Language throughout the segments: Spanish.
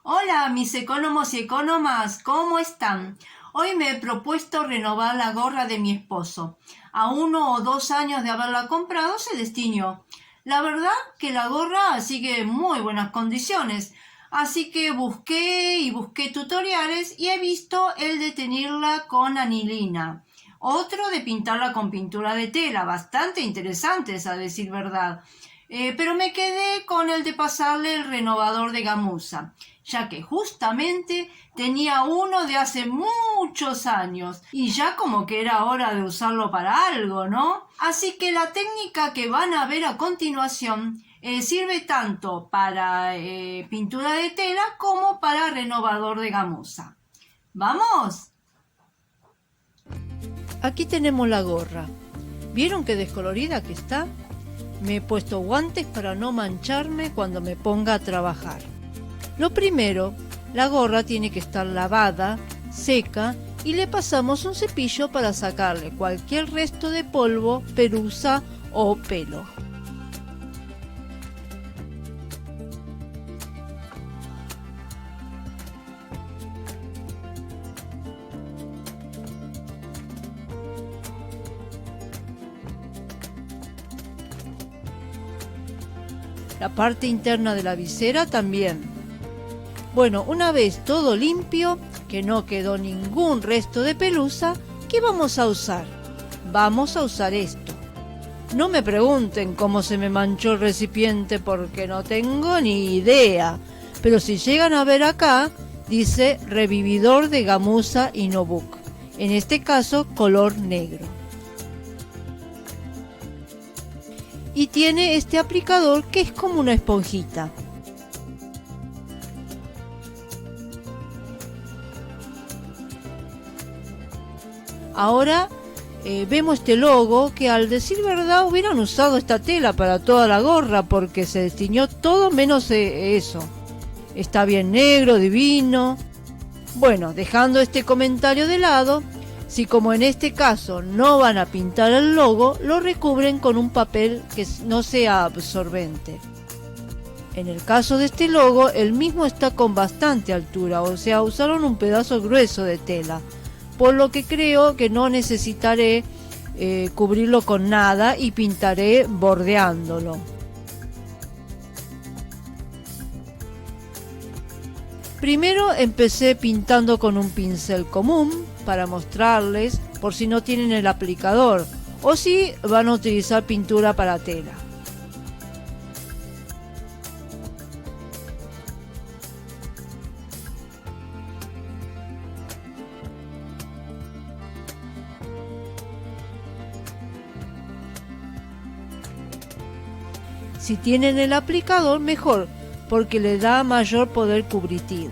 Hola, mis ecónomos y ecónomas, ¿cómo están? Hoy me he propuesto renovar la gorra de mi esposo. A 1 o 2 años de haberla comprado se destiñó. La verdad que la gorra sigue en muy buenas condiciones, así que busqué y busqué tutoriales y he visto el de teñirla con anilina. Otro de pintarla con pintura de tela, bastante interesantes a decir verdad. Pero me quedé con el de pasarle el renovador de gamuza, ya que justamente tenía uno de hace muchos años y ya como que era hora de usarlo para algo, ¿no? Así que la técnica que van a ver a continuación sirve tanto para pintura de tela como para renovador de gamuza. ¡Vamos! Aquí tenemos la gorra. ¿Vieron qué descolorida que está? Me he puesto guantes para no mancharme cuando me ponga a trabajar. Lo primero, la gorra tiene que estar lavada, seca y le pasamos un cepillo para sacarle cualquier resto de polvo, pelusa o pelo. La parte interna de la visera también. Bueno, una vez todo limpio, que no quedó ningún resto de pelusa, ¿qué vamos a usar? Vamos a usar esto. No me pregunten cómo se me manchó el recipiente porque no tengo ni idea, pero si llegan a ver acá, dice revividor de gamuza y Nubuck, en este caso color negro. Y tiene este aplicador que es como una esponjita. Ahora vemos este logo que, al decir verdad, hubieran usado esta tela para toda la gorra porque se destiñó todo menos eso. Está bien negro, divino. Bueno, dejando este comentario de lado, si como en este caso no van a pintar el logo, lo recubren con un papel que no sea absorbente. En el caso de este logo, el mismo está con bastante altura, o sea, usaron un pedazo grueso de tela, por lo que creo que no necesitaré cubrirlo con nada y pintaré bordeándolo. Primero empecé pintando con un pincel común para mostrarles por si no tienen el aplicador o si van a utilizar pintura para tela. Si tienen el aplicador, mejor, porque le da mayor poder cubritivo.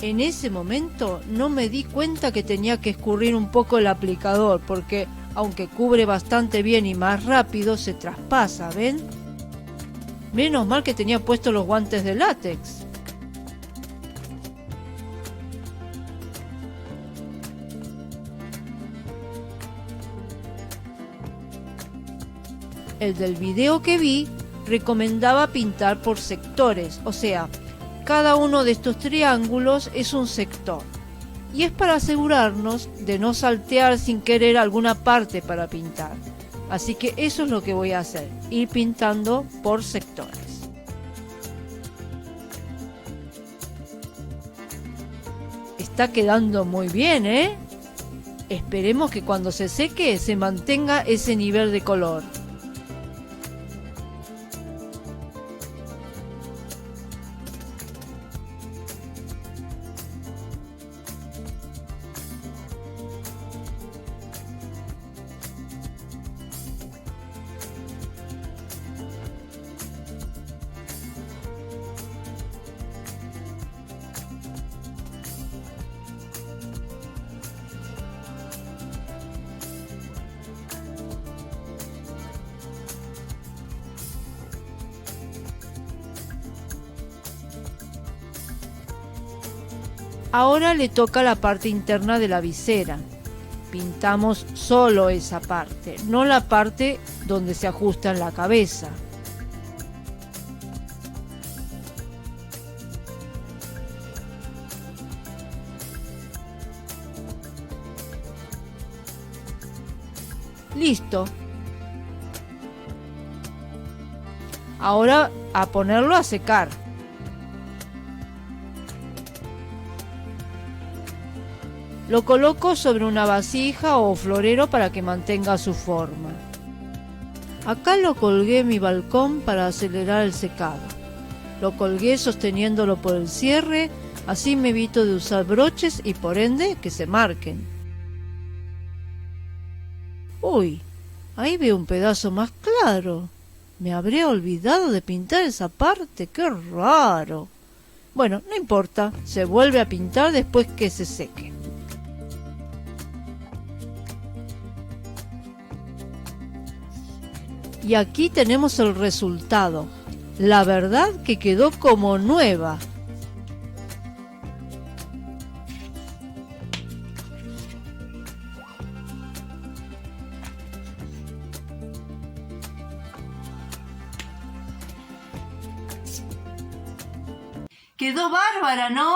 En ese momento no me di cuenta que tenía que escurrir un poco el aplicador porque, aunque cubre bastante bien y más rápido, se traspasa, ¿ven? Menos mal que tenía puestos los guantes de látex. El del video que vi recomendaba pintar por sectores, o sea, cada uno de estos triángulos es un sector, y es para asegurarnos de no saltear sin querer alguna parte para pintar. Así que eso es lo que voy a hacer, ir pintando por sectores. Está quedando muy bien, ¿eh? Esperemos que cuando se seque se mantenga ese nivel de color. Ahora le toca la parte interna de la visera. Pintamos solo esa parte, no la parte donde se ajusta en la cabeza. Listo. Ahora a ponerlo a secar. Lo coloco sobre una vasija o florero para que mantenga su forma. Acá lo colgué en mi balcón para acelerar el secado. Lo colgué sosteniéndolo por el cierre, así me evito de usar broches y por ende que se marquen. Uy, ahí veo un pedazo más claro. Me habré olvidado de pintar esa parte, qué raro. Bueno, no importa, se vuelve a pintar después que se seque. Y aquí tenemos el resultado. La verdad que quedó como nueva. Quedó bárbara, ¿no?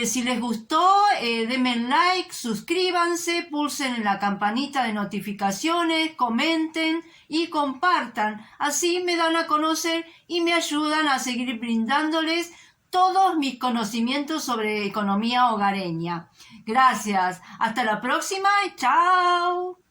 Si les gustó, denme like, suscríbanse, pulsen en la campanita de notificaciones, comenten y compartan. Así me dan a conocer y me ayudan a seguir brindándoles todos mis conocimientos sobre economía hogareña. Gracias. Hasta la próxima y chao.